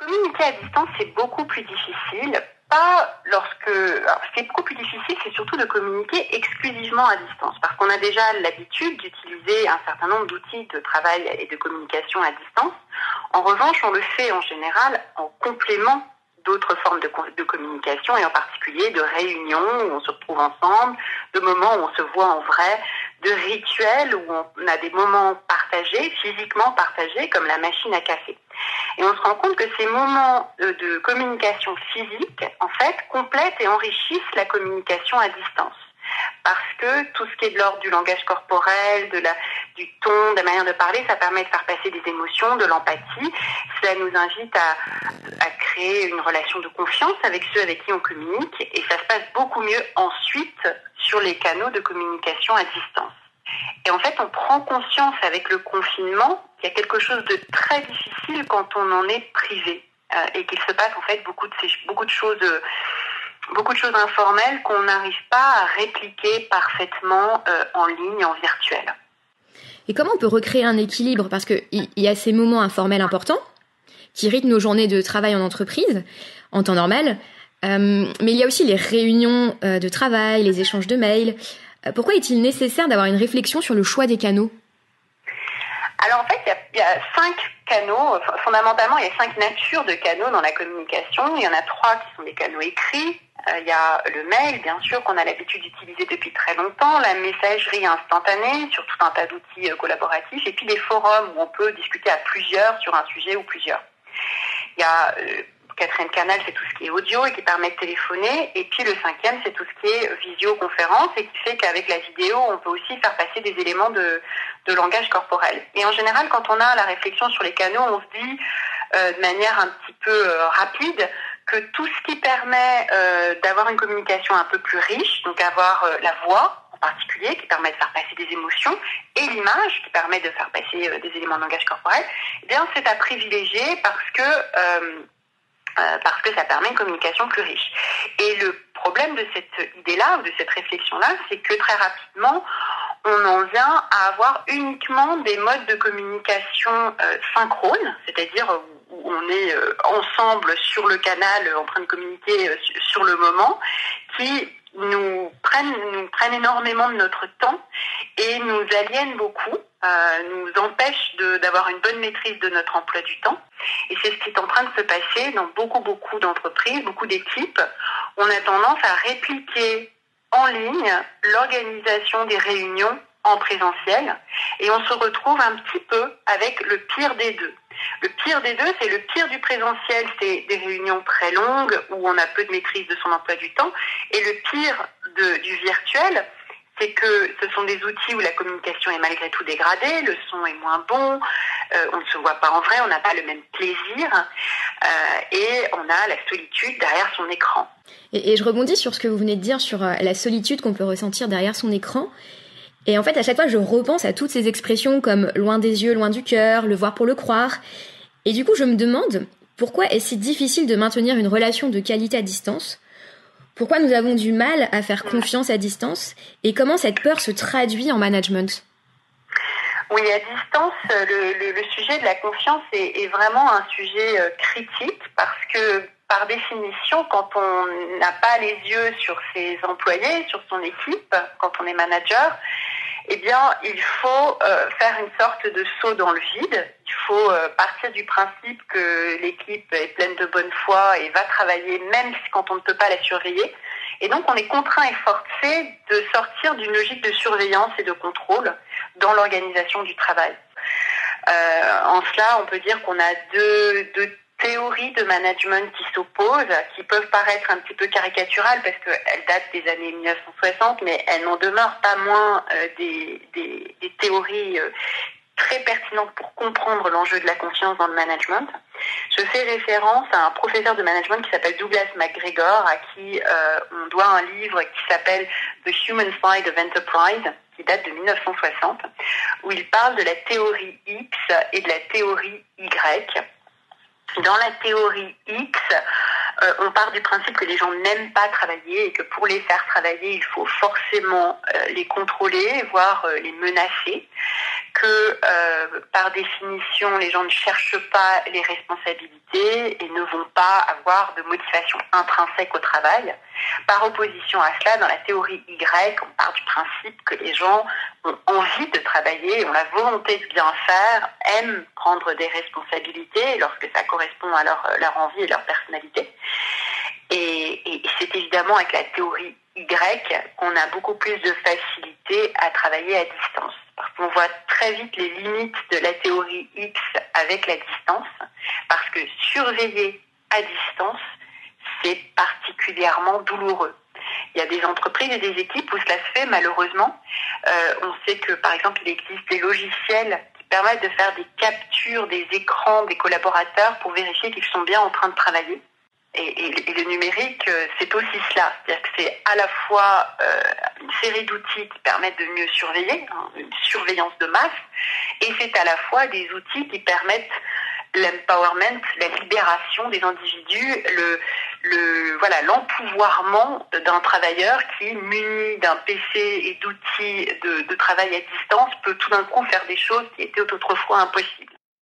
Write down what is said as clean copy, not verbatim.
Communiquer à distance, c'est beaucoup plus difficile. Pas lorsque... Alors, ce qui est beaucoup plus difficile, c'est surtout de communiquer exclusivement à distance, parce qu'on a déjà l'habitude d'utiliser un certain nombre d'outils de travail et de communication à distance. En revanche, on le fait en général en complément d'autres formes de communication, et en particulier de réunions où on se retrouve ensemble, de moments où on se voit en vrai, de rituels où on a des moments partagés, physiquement partagés, comme la machine à café. Et on se rend compte que ces moments de communication physique, en fait, complètent et enrichissent la communication à distance. Parce que tout ce qui est de l'ordre du langage corporel, du ton, de la manière de parler, ça permet de faire passer des émotions, de l'empathie. Cela nous invite à créer une relation de confiance avec ceux avec qui on communique. Et ça se passe beaucoup mieux ensuite sur les canaux de communication à distance. Et en fait, on prend conscience avec le confinement qu'il y a quelque chose de très difficile quand on en est privé. Et qu'il se passe en fait beaucoup de choses informelles qu'on n'arrive pas à répliquer parfaitement en ligne, en virtuel. Et comment on peut recréer un équilibre ? Parce qu'il y a ces moments informels importants qui rythment nos journées de travail en entreprise, en temps normal. Mais il y a aussi les réunions de travail, les échanges de mails. Pourquoi est-il nécessaire d'avoir une réflexion sur le choix des canaux ? Alors en fait, il y a 5 canaux. Fondamentalement, il y a 5 natures de canaux dans la communication. Il y en a 3 qui sont des canaux écrits. Il y a le mail, bien sûr, qu'on a l'habitude d'utiliser depuis très longtemps, la messagerie instantanée sur tout un tas d'outils collaboratifs, et puis des forums où on peut discuter à plusieurs sur un sujet ou plusieurs. Il y a quatrième canal, c'est tout ce qui est audio et qui permet de téléphoner. Et puis le 5e, c'est tout ce qui est visioconférence et qui fait qu'avec la vidéo, on peut aussi faire passer des éléments de langage corporel. Et en général, quand on a la réflexion sur les canaux, on se dit de manière un petit peu rapide que tout ce qui permet d'avoir une communication un peu plus riche, donc avoir la voix en particulier, qui permet de faire passer des émotions, et l'image, qui permet de faire passer des éléments de langage corporel, eh bien c'est à privilégier parce que ça permet une communication plus riche. Et le problème de cette idée-là, ou de cette réflexion-là, c'est que très rapidement, on en vient à avoir uniquement des modes de communication synchrones, c'est-à-dire où on est ensemble sur le canal en train de communiquer sur le moment, qui nous prennent énormément de notre temps et nous aliènent beaucoup, nous empêchent d'avoir une bonne maîtrise de notre emploi du temps. Et c'est ce qui est en train de se passer dans beaucoup d'entreprises, beaucoup d'équipes. On a tendance à répliquer en ligne l'organisation des réunions en présentiel et on se retrouve un petit peu avec le pire des deux. Le pire des deux, c'est le pire du présentiel, c'est des réunions très longues où on a peu de maîtrise de son emploi du temps, et le pire du virtuel, c'est que ce sont des outils où la communication est malgré tout dégradée, le son est moins bon, on ne se voit pas en vrai, on n'a pas le même plaisir et on a la solitude derrière son écran. Et je rebondis sur ce que vous venez de dire sur la solitude qu'on peut ressentir derrière son écran. Et en fait, à chaque fois, je repense à toutes ces expressions comme « loin des yeux, loin du cœur »,« le voir pour le croire ». Et du coup, je me demande pourquoi est-ce si difficile de maintenir une relation de qualité à distance ? Pourquoi nous avons du mal à faire confiance à distance ? Et comment cette peur se traduit en management ? Oui, à distance, le sujet de la confiance est vraiment un sujet critique parce que, par définition, quand on n'a pas les yeux sur ses employés, sur son équipe, quand on est manager, eh bien, il faut faire une sorte de saut dans le vide. Il faut partir du principe que l'équipe est pleine de bonne foi et va travailler même quand on ne peut pas la surveiller. Et donc, on est contraint et forcé de sortir d'une logique de surveillance et de contrôle dans l'organisation du travail. En cela, on peut dire qu'on a deux théories de management qui s'opposent, qui peuvent paraître un petit peu caricaturales parce qu'elles datent des années 1960, mais elles n'en demeurent pas moins des théories très pertinentes pour comprendre l'enjeu de la confiance dans le management. Je fais référence à un professeur de management qui s'appelle Douglas McGregor, à qui on doit un livre qui s'appelle The Human Side of Enterprise, qui date de 1960, où il parle de la théorie X et de la théorie Y. Dans la théorie X, on part du principe que les gens n'aiment pas travailler et que pour les faire travailler, il faut forcément les contrôler, voire les menacer, que par définition, les gens ne cherchent pas les responsabilités et ne vont pas avoir de motivation intrinsèque au travail. Par opposition à cela, dans la théorie Y, on part du principe que les gens ont envie de travailler, ont la volonté de bien faire, aiment prendre des responsabilités lorsque ça correspond à leur envie et leur personnalité. Et c'est évidemment avec la théorie Y qu'on a beaucoup plus de facilité à travailler à distance. Parce qu'on voit très vite les limites de la théorie X avec la distance, parce que surveiller à distance, c'est particulièrement douloureux. Il y a des entreprises et des équipes où cela se fait malheureusement. On sait que par exemple il existe des logiciels qui permettent de faire des captures des écrans des collaborateurs pour vérifier qu'ils sont bien en train de travailler. Et le numérique, c'est aussi cela. C'est-à-dire que c'est à la fois une série d'outils qui permettent de mieux surveiller, une surveillance de masse, et c'est à la fois des outils qui permettent l'empowerment, la libération des individus, l'empouvoirment d'un travailleur qui, muni d'un PC et d'outils de travail à distance, peut tout d'un coup faire des choses qui étaient autrefois impossibles.